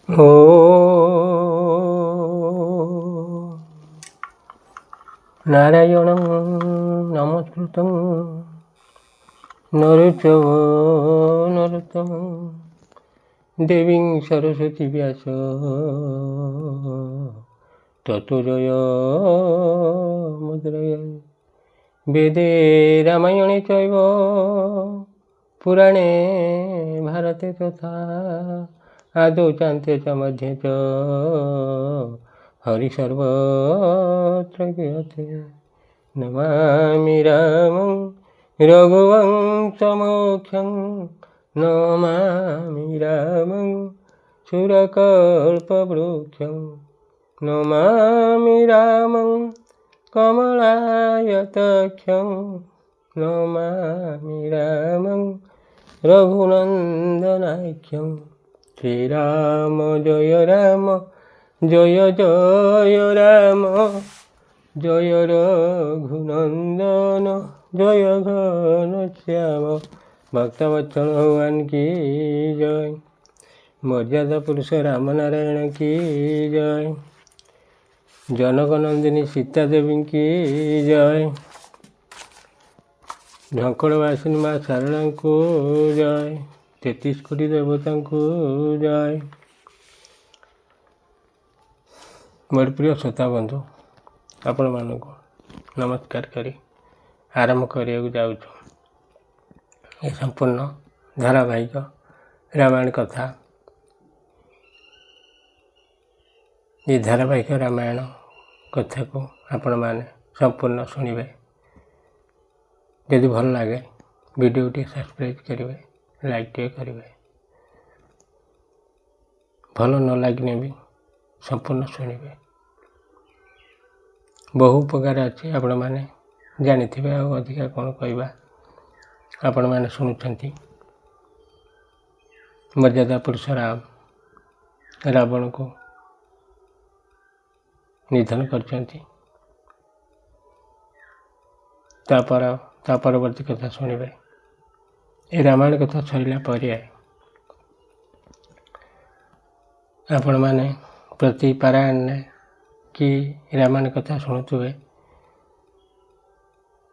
ଓ ନାରାୟଣଂ ନମସ୍କୃତଂ ନରଚୈବ ନରୋତ୍ତମଂ ଦେବୀଂ ସରସ୍ୱତୀ ବ୍ୟାସ ତतो ଜୟମୁଦ୍ରୟ ବେଦେ ରାମାୟଣେ ଚୈବ ପୁରାଣେ ଭାରତେ ତଥା आदौ चान्ते च मध्ये च हरिसर्वत्र गीयते नमामि रामं रघुवंशमोक्षं नमामि रामं सुरकल्पवृक्षं नमामि रामं कमलायताक्षं नमामि रामं रघुनन्दनाख्यं श्रीराम जय राम जय जय राम जय रघुनंदन जय घनश्याम भक्तवत्सल भगवान की जय मर्यादा पुरुष राम नारायण की जय जनक नंदिनी सीता देवी की जय ढंकड़वासिनी माँ शारदा को जय 33 कोटी देवता को जय मोर प्रिय श्रोता बंधु आपण मानक नमस्कार करी आरंभ करिया जाऊँ ये संपूर्ण धारावाहिक रामायण कथा ये धारावाहिक रामायण कथा को आपण माने संपूर्ण शुणिबे यदि भल लगे वीडियो टी सब्सक्राइब करेंगे लाइक टे करेंगे भल न लगने भी संपूर्ण शुणिबे बहु उपकार अच्छे आपण मैंने जानी अधिका कौन कहवा आपण मैंने शुणुंट मर्यादा पुरुष राम रावण को निधन कर परवर्ती कथा शुणिबे ये रामायण कथा सरिला पर आपण मैंने प्रति पारायण कि रामायण कथा शुणुवे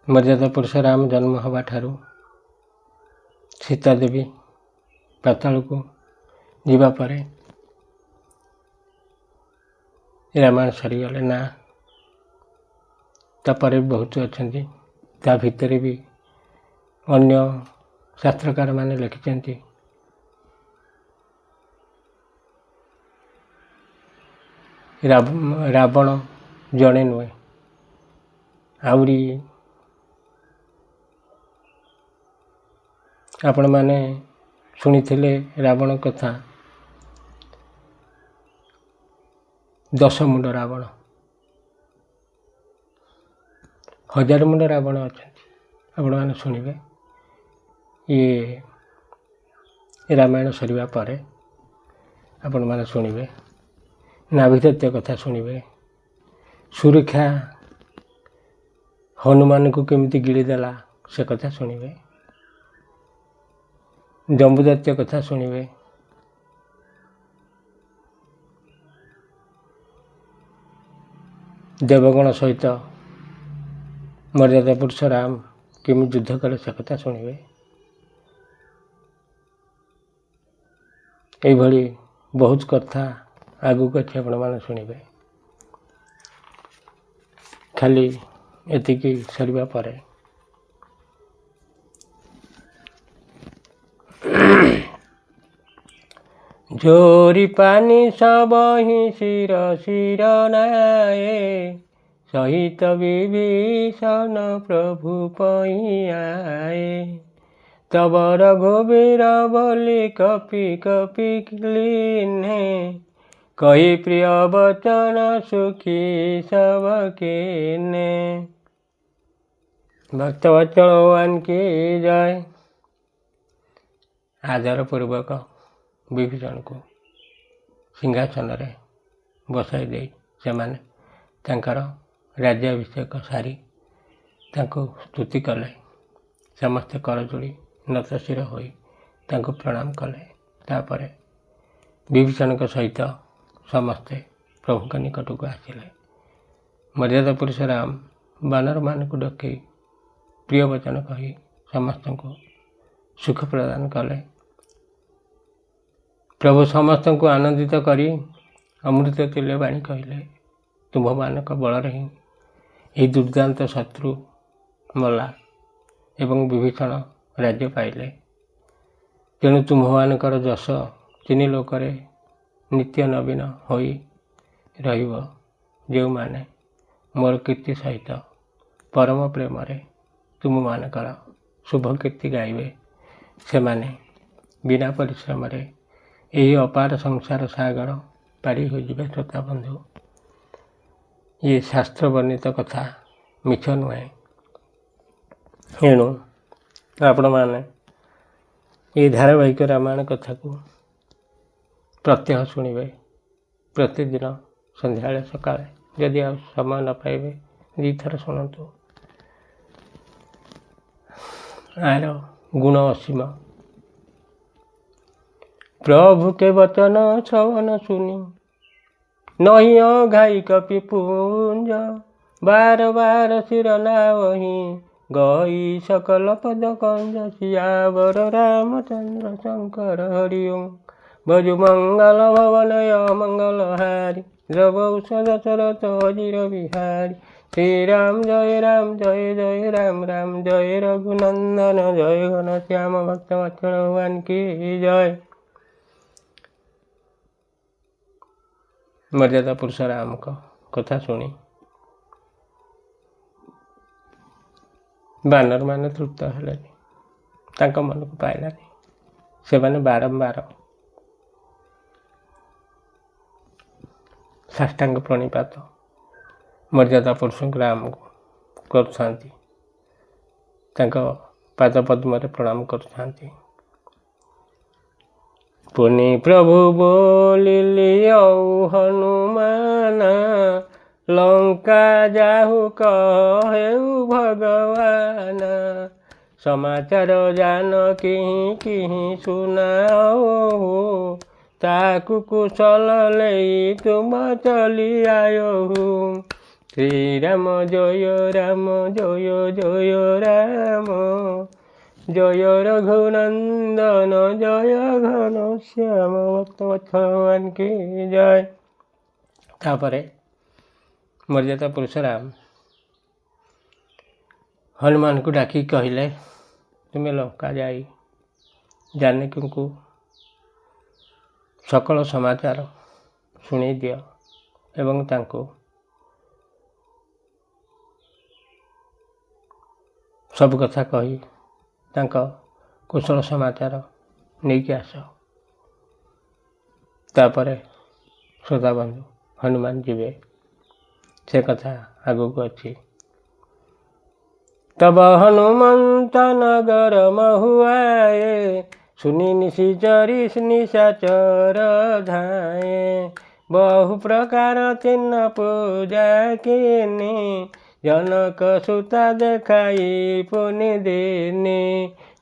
मर्यादा पुरुष राम जन्म हवा ठारू सीता देवी पाताल को जीवा परे रामायण सरीगले ना तापर बहुत अच्छा ता भितर भी अन्य शास्त्रकार माने लिखिं रावण जड़े नुहे आउरी आपण मैंने शुणी रावण कथा 10 मुंड रावण 1000 मुंड रावण अच्छा आपण मैंने शुणिबे ये रामायण सरिवा पर आपण मैंने शुणिबे नाभिदत्य कथा शुणिबे सुरक्षा हनुमान को केमिति गिड़ीदेला से कथा शुणिबे जम्बुदत्य कथा शुणिबे देवगण सहित मर्यादा पुरुष राम केमी युद्ध कले से कथा शुणिबे ये बहुत कथा आगू अच्छे आपण मैंने शुणिबे खाली एतिकी सरिबा परे जोरी पानी सब ही शिर शिर नाये सहित विभीषण प्रभु पइआए तब रघुवीर बोली कपि कपि लीने कही प्रिय वचन सुखी सबके ने भक्तवत्सल भगवान की जय आदर पूर्वक विभीषण को सिंहासन रे बसाई दे से राज्याभिषेक सारी स्तुति कले समस्ते करजोड़ी नतशिर होई प्रणाम कले तापरे ବିଭୀଷଣଙ୍କ ସହିତ ସମସ୍ତେ ପ୍ରଭୁଙ୍କ ନିକଟକୁ ଆସିଲେ। ମର୍ଯ୍ୟାଦା ପୁରୁଷ ରାମ ବାନରମାନଙ୍କୁ ଡକେଇ ପ୍ରିୟ ବଚନ କହି ସମସ୍ତଙ୍କୁ ସୁଖ ପ୍ରଦାନ କଲେ। ପ୍ରଭୁ ସମସ୍ତଙ୍କୁ ଆନନ୍ଦିତ କରି ଅମୃତ ତୁଲ୍ୟ ବାଣୀ କହିଲେ, ତୁମ୍ଭମାନଙ୍କ ବଳରେ ହିଁ ଏହି ଦୁର୍ଦ୍ଦାନ୍ତ ଶତ୍ରୁ ମଲା ଏବଂ ବିଭୀଷଣ ରାଜ୍ୟ ପାଇଲେ। ତେଣୁ ତୁମ୍ଭମାନଙ୍କର ଯଶ ତିନି ଲୋକରେ ନିତ୍ୟ ନବୀନ ହୋଇ ରହିବ। ଯେଉଁମାନେ ମୋର କୀର୍ତ୍ତି ସହିତ ପରମ ପ୍ରେମରେ ତୁମମାନଙ୍କର ଶୁଭ କୀର୍ତ୍ତି ଗାଇବେ, ସେମାନେ ବିନା ପରିଶ୍ରମରେ ଏହି ଅପାର ସଂସାର ସାଗର ପାରି ହୋଇଯିବେ। ଶ୍ରୋତା ବନ୍ଧୁ, ଇଏ ଶାସ୍ତ୍ର ବର୍ଣ୍ଣିତ କଥା, ମିଛ ନୁହେଁ। ଏଣୁ ଆପଣମାନେ ଏହି ଧାରାବାହିକ ରାମାୟଣ କଥାକୁ ପ୍ରତ୍ୟହ ଶୁଣିବେ। ପ୍ରତିଦିନ ସନ୍ଧ୍ୟାବେଳେ ସକାଳେ, ଯଦି ଆଉ ସମୟ ନ ପାଇବେ 2 ଥର ଶୁଣନ୍ତୁ। ଆର ଗୁଣ ଅସୀମ। ପ୍ରଭୁ କେ ବଚନ ଶ୍ରବଣ ଶୁଣି ନହିଁ ଅଘାଇ କପି ପୁଞ୍ଜ, ବାର ବାର ଶିର ନାୱହି ଗଇ ସକଲ ପଦ କଞ୍ଜ। ସିୟାବର ରାମଚନ୍ଦ୍ର ଶଙ୍କର ହରି ଓಂ, ଭଜୁ ମଙ୍ଗଳ ଭବନୟ ମଙ୍ଗଳ ହାରି, ଦ୍ରବୌଷଧ ଶରତ ଅଜିର ବିହାରୀ। ଶ୍ରୀରାମ ଜୟ ରାମ ଜୟ ଜୟ ରାମ ରାମ ଜୟ ରଘୁନନ୍ଦନ ଜୟ ଘନ ଶ୍ୟାମ ଭକ୍ତ ବତ୍ସଳ ଭଗବାନ କି ଜୟ। ମର୍ଯ୍ୟାଦା ପୁରୁଷ ରାମଙ୍କ କଥା ଶୁଣି ବାନରମାନେ ତୃପ୍ତ ହେଲେନି, ତାଙ୍କ ମନକୁ ପାଇଲାନି। ସେମାନେ ବାରମ୍ବାର ସାଷ୍ଟାଙ୍ଗ ପ୍ରଣିପାତ ମର୍ଯ୍ୟାଦା ପୁରୁଷଙ୍କୁ ରାମକୁ କରୁଥାନ୍ତି, ତାଙ୍କ ପାଦ ପଦ୍ମରେ ପ୍ରଣାମ କରୁଥାନ୍ତି। ପୁନି ପ୍ରଭୁ ବୋଲିଲି ଆଉ ହନୁମାନ, ଲଙ୍କା ଯାହୁ କହେଉ ଭଗବାନ। ସମାଚାର ଜାନକୀ କିହି ଶୁଣାଓ, ତାକୁ କୁଶଳ ନେଇ ତୁମ ଚଲି ଆୟୋ। ଶ୍ରୀରାମ ଜୟ ରାମ ଜୟ ଜୟ ରାମ, ଜୟ ରଘୁନନ୍ଦନ ଜୟ ଘନ ଶ୍ୟାମ ଭକ୍ତ ବତ୍ସଳ ଭଗବାନ କି ଜୟ। ତାପରେ ମର୍ଯ୍ୟାଦା ପୁରୁଷ ରାମ ହନୁମାନଙ୍କୁ ଡାକି କହିଲେ, ତୁମେ ଲଙ୍କା ଯାଇ ଜାନକୀଙ୍କୁ ସକଳ ସମାଚାର ଶୁଣେଇ ଦିଅ ଏବଂ ତାଙ୍କୁ ସବୁ କଥା କହି ତାଙ୍କ କୁଶଳ ସମାଚାର ନେଇକି ଆସ। ତାପରେ ଶ୍ରୋତାବନ୍ଧୁ ହନୁମାନ ଯିବେ, ସେ କଥା ଆଗକୁ ଅଛି। ତବ ହନୁମନ୍ତ ନଗର ମହୁଆଏ, ଶୁନି ନିଶିଚରି ନିଶାଚର ଧାଏ। ବହୁ ପ୍ରକାର ଚିହ୍ନ ପୂଜା କିନି, ଜନକ ସୁତା ଦେଖାଇ ପୁନି ଦିନି।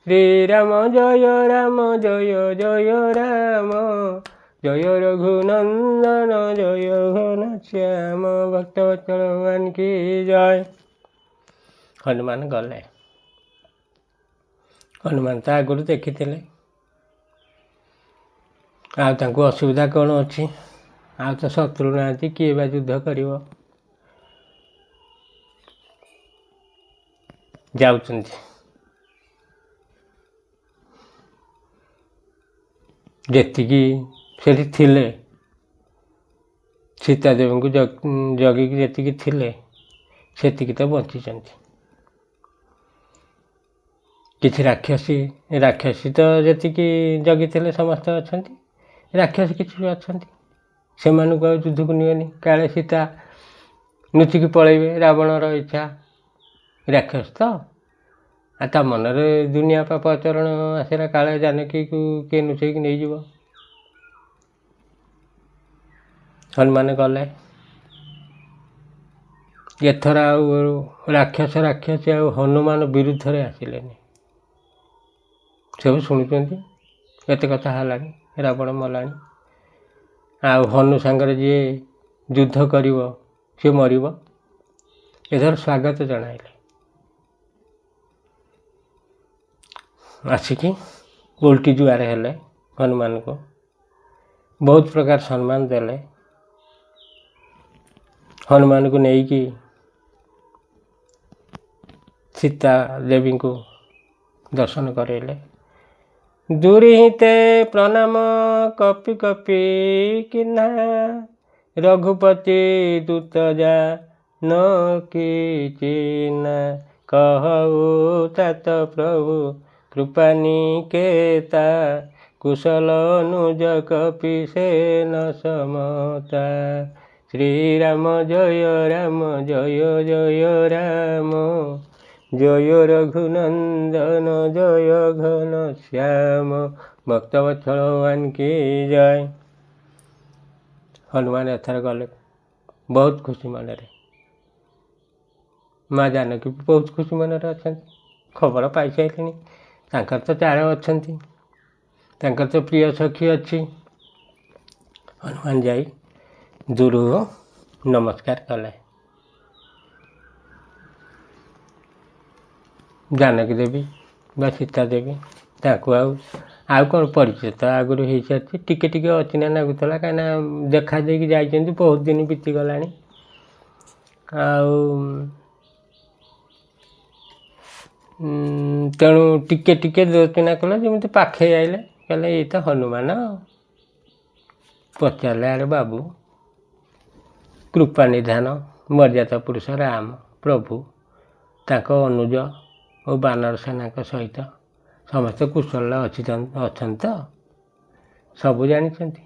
ଶ୍ରୀରାମ ଜୟ ରାମ ଜୟ ଜୟ ରାମ, ଜୟ ରଘୁନନ୍ଦନ ଜୟ ଘନ ଶ୍ୟାମ ଭକ୍ତ ବତ୍ସଳ ଭଗବାନ କି ଜୟ। ହନୁମାନ ଗଲେ। ହନୁମାନ ତ ଆଗରୁ ଦେଖିଥିଲେ, ଆଉ ତାଙ୍କୁ ଅସୁବିଧା କ'ଣ ଅଛି? ଆଉ ତ ଶତ୍ରୁ ନାହାନ୍ତି, କିଏ ବା ଯୁଦ୍ଧ କରିବ? ଯାଉଛନ୍ତି। ଯେତିକି ସେଠି ଥିଲେ, ସୀତା ଦେବୀଙ୍କୁ ଜଗିକି ଯେତିକି ଥିଲେ ସେତିକି ତ ବଞ୍ଚିଛନ୍ତି। କିଛି ରାକ୍ଷସୀ ତ ଯେତିକି ଜଗିଥିଲେ ସମସ୍ତେ ଅଛନ୍ତି, ରାକ୍ଷସୀ କିଛି ବି ଅଛନ୍ତି। ସେମାନଙ୍କୁ ଆଉ ଯୁଦ୍ଧକୁ ନିଅନି, କାଳେ ସୀତା ନୁଚିକି ପଳେଇବେ, ରାବଣର ଇଚ୍ଛା। ରାକ୍ଷସ ତ, ଆଉ ତା ମନରେ ଦୁନିଆ ପାପ ଆଚରଣ ଆସିଲା, କାଳେ ଜାନକୀକୁ କିଏ ନୁଚେଇକି ନେଇଯିବ। ହନୁମାନ ଗଲେ। ଏଥର ଆଉ ରାକ୍ଷସୀ ଆଉ ହନୁମାନ ବିରୁଦ୍ଧରେ ଆସିଲେନି। ସବୁ ଶୁଣୁଛନ୍ତି, ଏତେ କଥା ହେଲାଣି, ରାବଣ ମଲାଣି, ଆଉ ହନୁ ସାଙ୍ଗରେ ଯିଏ ଯୁଦ୍ଧ କରିବ ସିଏ ମରିବ। ଏଥର ସ୍ୱାଗତ ଜଣାଇଲେ। ଆସିକି ଉଲ୍ଟି ଜୁଆର ହେଲେ ହନୁମାନଙ୍କୁ, ବହୁତ ପ୍ରକାର ସମ୍ମାନ ଦେଲେ। ହନୁମାନଙ୍କୁ ନେଇକି ସୀତା ଦେବୀଙ୍କୁ ଦର୍ଶନ କରେଇଲେ। ଦୁରିହିତେ ପ୍ରଣାମ କପି କପି କିନା, ରଘୁପତି ଦୂତ ଯା ନ ଚିହ୍ନା, କହୁ तात ପ୍ରଭୁ କୃପାନିକେତା, କୁଶଳ ଅନୁଜ କପି ସେନ ସମତା। ଶ୍ରୀରାମ ଜୟ ରାମ ଜୟ ଜୟ ରାମ, ଜୟ ରଘୁନନ୍ଦନ ଜୟ ଘନ ଶ୍ୟାମ, ଭକ୍ତବତ୍ସଳ ଭଗବାନ କି ଜୟ। ହନୁମାନ ଏଥର ଗଲେ ବହୁତ ଖୁସି ମନରେ। ମା ଜାନକୀ ବି ବହୁତ ଖୁସି ମନରେ ଅଛନ୍ତି। ଖବର ପାଇସାରିଲେଣି, ତାଙ୍କର ତ ଚାଳ ଅଛନ୍ତି, ତାଙ୍କର ତ ପ୍ରିୟ ସଖୀ ଅଛି। ହନୁମାନ ଯାଇ ଦୂରରୁ ନମସ୍କାର କଲେ। ଜାନକୀ ଦେବୀ ବା ସୀତା ଦେବୀ ତାଙ୍କୁ ଆଉ କ'ଣ ପରିଚୟ ତ ଆଗରୁ ହେଇସାରିଛି, ଟିକେ ଟିକେ ଅଚିହ୍ନା ଲାଗୁଥିଲା, କାହିଁକିନା ଦେଖା ଦେଇକି ଯାଇଛନ୍ତି, ବହୁତ ଦିନ ବିତିଗଲାଣି। ଆଉ ତେଣୁ ଟିକେ ଟିକେ ଯୋଚନା କଲେ, ଯେମିତି ପାଖେଇ ଆଇଲେ, କହିଲେ ଏଇ ତ ହନୁମାନ। ପଚାରିଲେ, ଆରେ ବାବୁ, କୃପା ନିଧାନ ମର୍ଯ୍ୟାଦା ପୁରୁଷ ରାମ ପ୍ରଭୁ, ତାଙ୍କ ଅନୁଜ ଓ ବାନର ସେନାଙ୍କ ସହିତ ସମସ୍ତେ କୁଶଳରେ ଅଛନ୍ତି ତ? ସବୁ ଜାଣିଛନ୍ତି।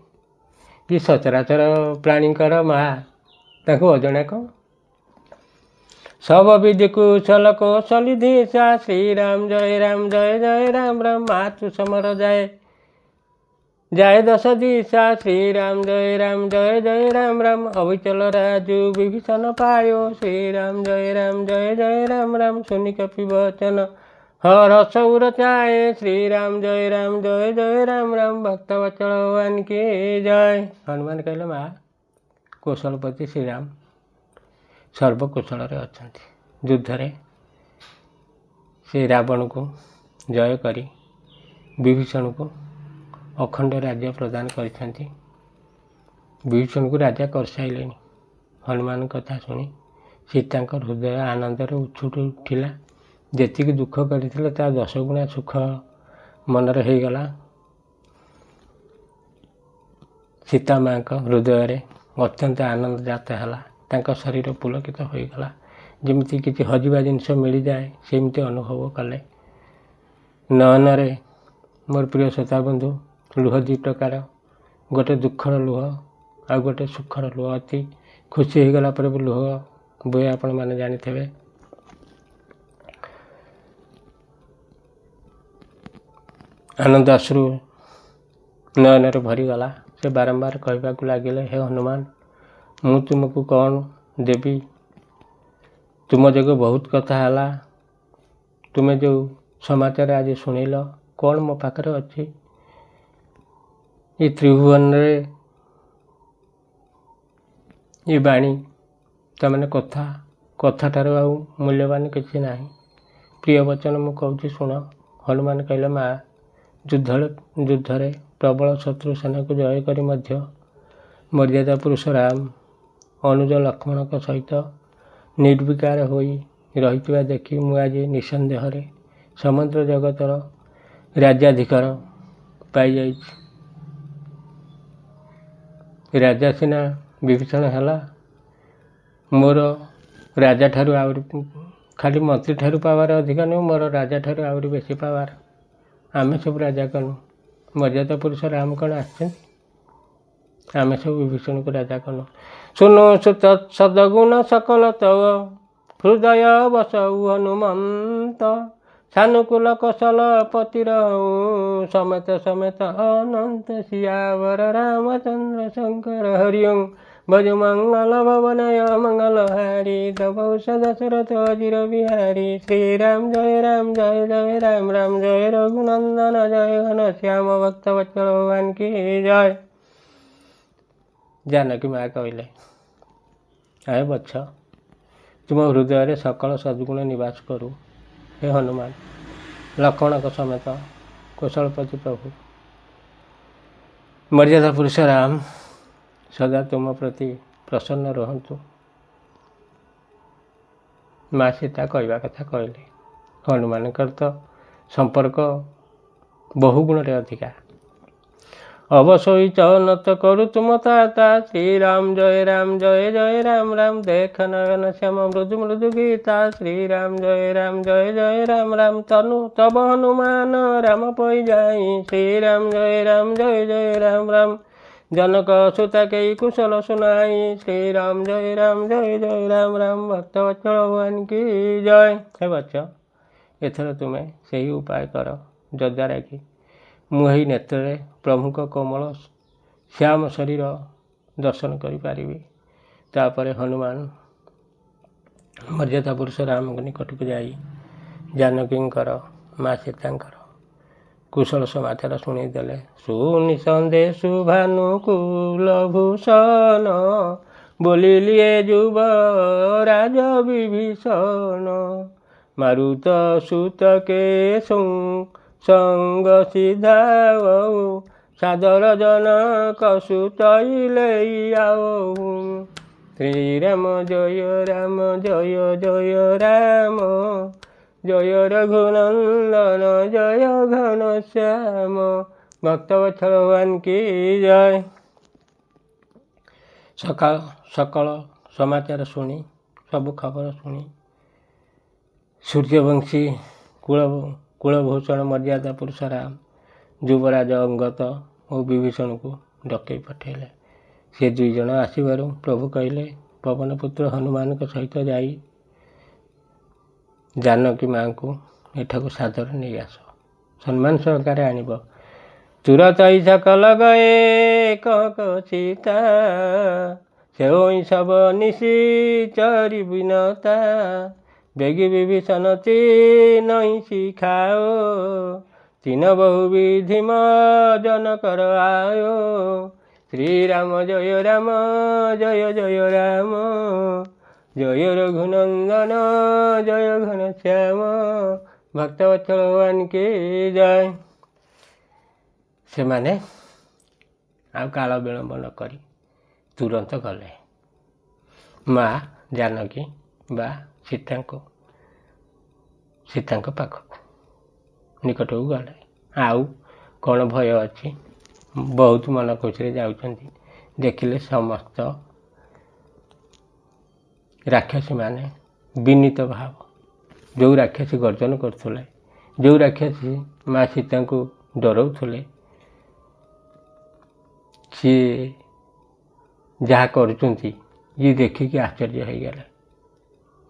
କି ସଚରାଚର ପ୍ରାଣୀଙ୍କର ମା, ତାଙ୍କୁ ଅଜଣା କ'ଣ? ସବ ବିଧି କୁଶଳ କୌଶଲି ଦିଶା, ଶ୍ରୀରାମ ଜୟ ରାମ ଜୟ ଜୟ ରାମ ରାମ, ମାତୃ ସମର ଯାଏ जय दश दिशा, श्रीराम जय राम जय जय राम राम, अविचल राजू विभीषण पायो, श्रीराम जय राम राम, सुनि कपि वचन हर सौर चाहे, श्रीराम जय राम राम, भक्त वचल भगवान की जय। हनुमान कहले, माँ कौशलपति श्रीराम सर्वकुशल अछंती। युद्धरे से रावण को जय करी विभीषण को अखंड राज्य प्रदान करछंती। विभीषण को राजा कर साइले। हनुमान कथा शुणी सीता हृदय आनंदर उछुट उठिला। जेतिक दुख करथिले ता 10 गुणा सुख मनर हो गला। सीता माँ हृदय रे अत्यंत आनंद जात है। शरीर पुलकित हो गला, जमिति किसी हजिबा जिनस मिल जाए सेमती अनुभव कले। नयन रे मोर प्रिय श्रोता बंधु लुह 2 प्रकार, गोटे दुखर लुह आ गोटे सुखर लुह। अति खुशी हो गला पर लुह बोए आपण माने जानिथिबे। आनंद अश्रु नयन रे भरी गला। से बारंबार कहबाकू लागिले, हे हनुमान, मु तुमको कौन देवी? तुम जगह बहुत कथा है। तुम्हें जो समाचार आज शुणिल, कौन मो पाखरे अच्छी? ये त्रिभुवन रे ये बाणी तमने कथा ठार मूल्यवान किसी ना। प्रिय वचन मु कहूँ शुण। हनुमान कहले, माँ युद्धरे प्रबल शत्रु सेना को जय करी मध्य मर्यादा पुरुष राम अनुज लक्ष्मण सहित निर्विकार होई रही देखी मु आज निसंदेह समग्र जगतर राज्याधिकार पाई जाइछ। राजा सिना विभीषण है, मोर राजा ठारू आउरी खाली मंत्री ठारू पावार अधिकार नहीं, मोर राजा ठारू आउरी बेसी पावार। आमे सब राजा कनु, मर्यादा पुरुष राम कण आछन, आमे सब विभीषण को राजा कनु। सुनो सुत सदगुण सकल तव हृदय बसऊ हनुमंत, सानुकूल कौशल पतिर समेत समेत अनंत, सियावर रामचंद्र शंकर हरिओं, भज मंगल भवनय मंगल हारी, तपौष दशरथ अजिर बिहारी, श्रीराम जय राम राम, जय रघुनंदन जय घन श्याम, भक्त वत्सल भगवान की जय। ଜାନକୀ ମା କହିଲେ, ଆଏ ବତ୍ସ, ତୁମ ହୃଦୟରେ ସକଳ ସଦ୍ଗୁଣ ନିବାସ କରୁ। ହେ ହନୁମାନ, ଲକ୍ଷ୍ମଣଙ୍କ ସମେତ କୌଶଳପତି ପ୍ରଭୁ ମର୍ଯ୍ୟାଦା ପୁରୁଷ ରାମ ସଦା ତୁମ ପ୍ରତି ପ୍ରସନ୍ନ ରୁହନ୍ତୁ। ମା ସୀତା କହିବା କଥା କହିଲେ। ହନୁମାନଙ୍କର ତ ସମ୍ପର୍କ ବହୁ ଗୁଣରେ ଅଧିକା। ଅବଶୋଇ ଚନତ କରୁ ତୁମ ତାତା, ଶ୍ରୀରାମ ଜୟ ରାମ ଜୟ ଜୟ ରାମ ରାମ, ଦେଖ ନୟନ ଶ୍ୟାମ ମୃଦୁ ମୃଦୁ ଗୀତା, ଶ୍ରୀରାମ ଜୟ ରାମ ରାମ, ତନୁ ତବ ହନୁମାନ ରାମ ପଇ ଯାଇ, ଶ୍ରୀରାମ ଜୟ ରାମ ରାମ, ଜନକ ସୁତା କେଇ କୁଶଳ ଶୁଣାଇ, ଶ୍ରୀରାମ ଜୟ ରାମ ରାମ, ଭକ୍ତ ବତ୍ସଳ ଭଗବାନ କି ଜୟ। ହେ ବତ୍ସ, ଏଥର ତୁମେ ସେହି ଉପାୟ କର ଯଦ୍ୱାରା କି ମୁଁ ଏହି ନେତ୍ରରେ ପ୍ରଭୁଙ୍କ କୋମଳ ଶ୍ୟାମ ଶରୀର ଦର୍ଶନ କରିପାରିବି। ତାପରେ ହନୁମାନ ମର୍ଯ୍ୟାଦା ପୁରୁଷ ରାମଙ୍କ ନିକଟକୁ ଯାଇ ଜାନକୀଙ୍କର ମା ସୀତାଙ୍କର କୁଶଳ ସମାଚାର ଶୁଣେଇଦେଲେ। ସୁନିସନ୍ଦେଶୁ ଭାନୁ କୁଲଭୂଷଣ, ବୋଲିଲିଏ ଯୁବରାଜ ବିଭୀଷଣ, ମାରୁତ ସୁତ କେଶୁ ସଙ୍ଗ ସିଧାଉ, ସାଦର ଜନକ ସୁତଇଲେ ଆଉ, ଶ୍ରୀରାମ ଜୟ ରାମ ଜୟ ରଘୁନନ୍ଦନ ଜୟ ଘନଶ୍ୟାମ, ଭକ୍ତବତ୍ସଳ ଭଗବାନ କି ଜୟ। ସକଳ ସମାଚାର ଶୁଣି, ସବୁ ଖବର ଶୁଣି ସୂର୍ଯ୍ୟବଂଶୀ କୁଳଭୂଷଣ ମର୍ଯ୍ୟାଦା ପୁରୁଷ ରାମ ଯୁବରାଜ ଅଙ୍ଗଦ ଓ ବିଭୀଷଣକୁ ଡକେଇ ପଠାଇଲେ। ସେ ଦୁଇ ଜଣ ଆସିବାରୁ ପ୍ରଭୁ କହିଲେ, ପବନପୁତ୍ର ହନୁମାନଙ୍କ ସହିତ ଯାଇ ଜାନକୀ ମାଙ୍କୁ ଏଠାକୁ ସାଦର ନେଇ ଆସ, ସମ୍ମାନ ସହକାରେ ଆଣିବ। ତୁରତ ସକଲ ଗଏ କହ ସୀତା, ସେଇ ସବ ନିଶିଚରି ବିନତା, ବେଗି ବିଭୀଷଣ ତିନହି ଶିଖାଓ, ତିନ ବହୁ ବିଧିମ ଜନକର ଆୟୋ, ଶ୍ରୀରାମ ଜୟ ରାମ ଜୟ ରଘୁନନ୍ଦନ ଜୟ ଘନଶ୍ୟାମ, ଭକ୍ତବତ୍ସଳ ଭଗବାନ କି ଜୟ। ସେମାନେ ଆଉ କାଳ ବିଳମ୍ବ ନ କରି ତୁରନ୍ତ ଗଲେ। ମା ଜାନକୀ ବା ସୀତାଙ୍କ ପାଖକୁ ନିକଟକୁ ଗଲେ। ଆଉ କ'ଣ ଭୟ ଅଛି? ବହୁତ ମନ ଖୁସିରେ ଯାଉଛନ୍ତି। ଦେଖିଲେ ସମସ୍ତ ରାକ୍ଷସୀମାନେ ବିନୀତ ଭାବ, ଯେଉଁ ରାକ୍ଷସୀ ଗର୍ଜନ କରୁଥିଲେ, ଯେଉଁ ରାକ୍ଷସୀ ମା ସୀତାଙ୍କୁ ଡରଉଥିଲେ, ସିଏ ଯାହା କରୁଛନ୍ତି ଇଏ ଦେଖିକି ଆଶ୍ଚର୍ଯ୍ୟ ହେଇଗଲେ।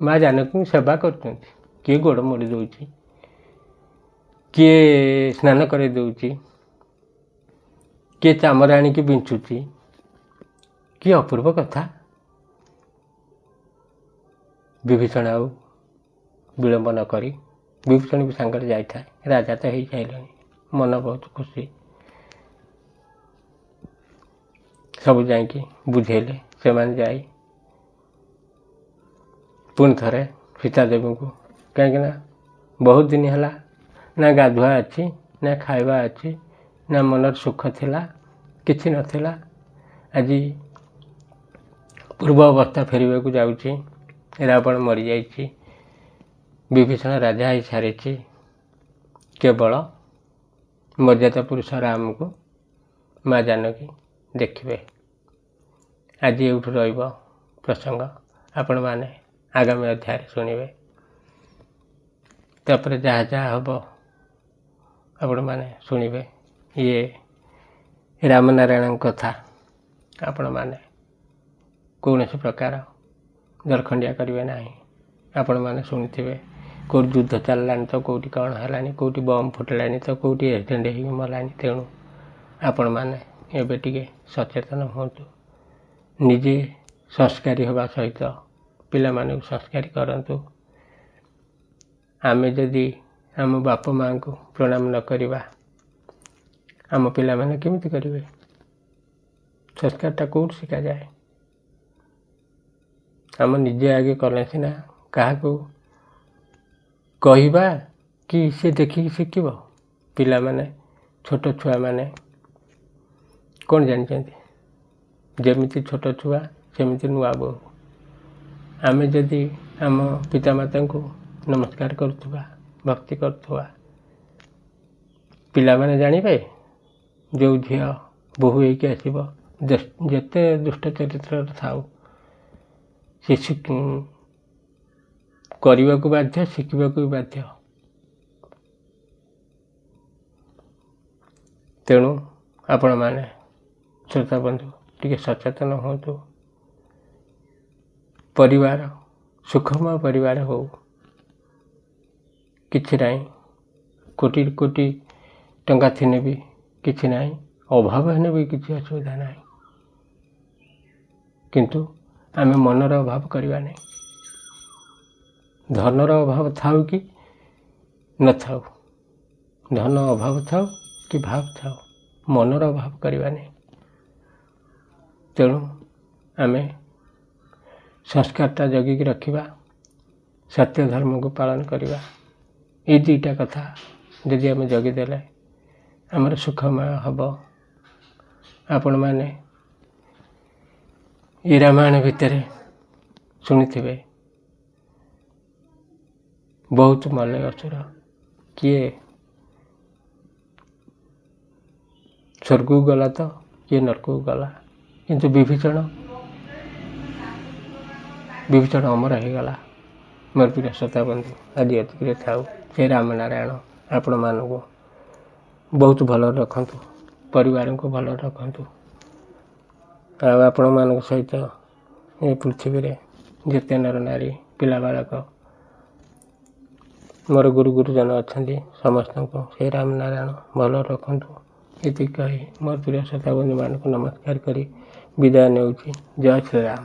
ମା ଜାନକୀଙ୍କୁ ସେବା କରୁଛନ୍ତି, କିଏ ଗୋଡ଼ ମୋଡ଼ି ଦେଉଛି, କିଏ ସ୍ନାନ କରାଇ ଦେଉଛି, କିଏ ଚାମର ଆଣିକି ବିଞ୍ଚୁଛି, କି ଅପୂର୍ବ କଥା। ବିଭୀଷଣ ଆଉ ବିଳମ୍ବ ନ କରି, ବିଭୀଷଣ ବି ସାଙ୍ଗରେ ଯାଇଥାଏ, ରାଜା ତ ହେଇସାରିଲେଣି, ମନ ବହୁତ ଖୁସି। ସବୁ ଯାଇକି ବୁଝେଇଲେ। ସେମାନେ ଯାଇ ପୁଣି ଥରେ ସୀତା ଦେବୀଙ୍କୁ, କାହିଁକିନା ବହୁତ ଦିନ ହେଲା ନା ଗାଧୁଆ ଅଛି, ନା ଖାଇବା ଅଛି, ନା ମନର ସୁଖ ଥିଲା, କିଛି ନଥିଲା। ଆଜି ପୂର୍ବ ଅବସ୍ଥା ଫେରିବାକୁ ଯାଉଛି। ରାବଣ ମରିଯାଇଛି, ବିଭୀଷଣ ରାଜା ହେଇସାରିଛି। କେବଳ ମର୍ଯ୍ୟାଦା ପୁରୁଷ ରାମକୁ ମା ଜାନକୀ ଦେଖିବେ। ଆଜି ଏଇଠୁ ରହିବ ପ୍ରସଙ୍ଗ। ଆପଣମାନେ ଆଗାମୀ ଅଧ୍ୟାୟରେ ଶୁଣିବେ। ତାପରେ ଯାହା ଯାହା ହେବ ଆପଣମାନେ ଶୁଣିବେ। ଇଏ ରାମନାରାୟଣଙ୍କ କଥା ଆପଣମାନେ କୌଣସି ପ୍ରକାର ଦରଖଣ୍ଡିଆ କରିବେ ନାହିଁ। ଆପଣମାନେ ଶୁଣିଥିବେ, କେଉଁଠି ଯୁଦ୍ଧ ଚାଲିଲାଣି ତ କେଉଁଠି କ'ଣ ହେଲାଣି, କେଉଁଠି ବମ୍ ଫୁଟିଲାଣି ତ କେଉଁଠି ଏକ୍ସିଡେଣ୍ଟ ହେଇକି ମଲାଣି। ତେଣୁ ଆପଣମାନେ ଏବେ ଟିକେ ସଚେତନ ହୁଅନ୍ତୁ। ନିଜେ ସଂସ୍କାରୀ ହେବା ସହିତ ପିଲାମାନଙ୍କୁ ସଂସ୍କାରୀ କରନ୍ତୁ। ଆମେ ଯଦି ଆମ ବାପା ମାଆଙ୍କୁ ପ୍ରଣାମ ନ କରିବା, ଆମ ପିଲାମାନେ କେମିତି କରିବେ? ସଂସ୍କାରଟା କେଉଁଠି ଶିଖାଯାଏ? ଆମ ନିଜେ ଆଗେ କଲେ ସିନା କାହାକୁ କହିବା କି ସେ ଦେଖିକି ଶିଖିବ। ପିଲାମାନେ, ଛୋଟ ଛୁଆମାନେ କ'ଣ ଜାଣିଛନ୍ତି? ଯେମିତି ଛୋଟ ଛୁଆ ସେମିତି ନୂଆ ବୋହୂ। ଆମେ ଯଦି ଆମ ପିତାମାତାଙ୍କୁ ନମସ୍କାର କରୁଥିବା, ଭକ୍ତି କରୁଥିବା, ପିଲାମାନେ ଜାଣିବେ। ଯେଉଁ ଝିଅ ବୋହୂ ହେଇକି ଆସିବ, ଯେତେ ଦୁଷ୍ଟ ଚରିତ୍ରରେ ଥାଉ, ସେ କରିବାକୁ ବାଧ୍ୟ, ଶିଖିବାକୁ ବି ବାଧ୍ୟ। ତେଣୁ ଆପଣମାନେ ଶ୍ରୋତା ବନ୍ଧୁ ଟିକେ ସଚେତନ ହୁଅନ୍ତୁ। ପରିବାର, ସୁଖମୟ ପରିବାର ହଉ, କିଛି ନାହିଁ, କୋଟି କୋଟି ଟଙ୍କା ଥିଲେ ବି କିଛି ନାହିଁ, ଅଭାବ ହେଲେ ବି କିଛି ଅସୁବିଧା ନାହିଁ। କିନ୍ତୁ ଆମେ ମନର ଅଭାବ କରିବା ନାହିଁ। ଧନର ଅଭାବ ଥାଉ କି ନଥାଉ, ଧନ ଅଭାବ ଥାଉ କି ଭାବ ଥାଉ, ମନର ଅଭାବ କରିବା ନାହିଁ। ତେଣୁ ଆମେ ସଂସ୍କାରଟା ଜଗିକି ରଖିବା, ସତ୍ୟ ଧର୍ମକୁ ପାଳନ କରିବା। ଏଇ ଦୁଇଟା କଥା ଯଦି ଆମେ ଜଗିଦେଲେ ଆମର ସୁଖମୟ ହେବ। ଆପଣମାନେ ଏ ରାମାୟଣ ଭିତରେ ଶୁଣିଥିବେ, ବହୁତ ମଲେ ଅସୁର, କିଏ ସ୍ୱର୍ଗକୁ ଗଲା ତ କିଏ ନରକକୁ ଗଲା, କିନ୍ତୁ ବିଭୀଷଣ ଅମର ହେଇଗଲା। ମୋର ପ୍ରିୟ ଶ୍ରୋତା ବନ୍ଧୁ, ଆଜି ଏତିକିରେ ଥାଉ। ସେ ରାମନାରାୟଣ ଆପଣମାନଙ୍କୁ ବହୁତ ଭଲରେ ରଖନ୍ତୁ, ପରିବାରଙ୍କୁ ଭଲରେ ରଖନ୍ତୁ। ଆଉ ଆପଣମାନଙ୍କ ସହିତ ଏ ପୃଥିବୀରେ ଯେତେ ନର ନାରୀ, ପିଲା ବାଳକ, ମୋର ଗୁରୁ ଗୁରୁଜନ ଅଛନ୍ତି, ସମସ୍ତଙ୍କୁ ସେ ରାମନାରାୟଣ ଭଲରେ ରଖନ୍ତୁ। ଏତିକି କହି ମୋର ପ୍ରିୟ ଶ୍ରୋତା ବନ୍ଧୁମାନଙ୍କୁ ନମସ୍କାର କରି ବିଦାୟ ନେଉଛି। ଜୟ ଶ୍ରୀରାମ।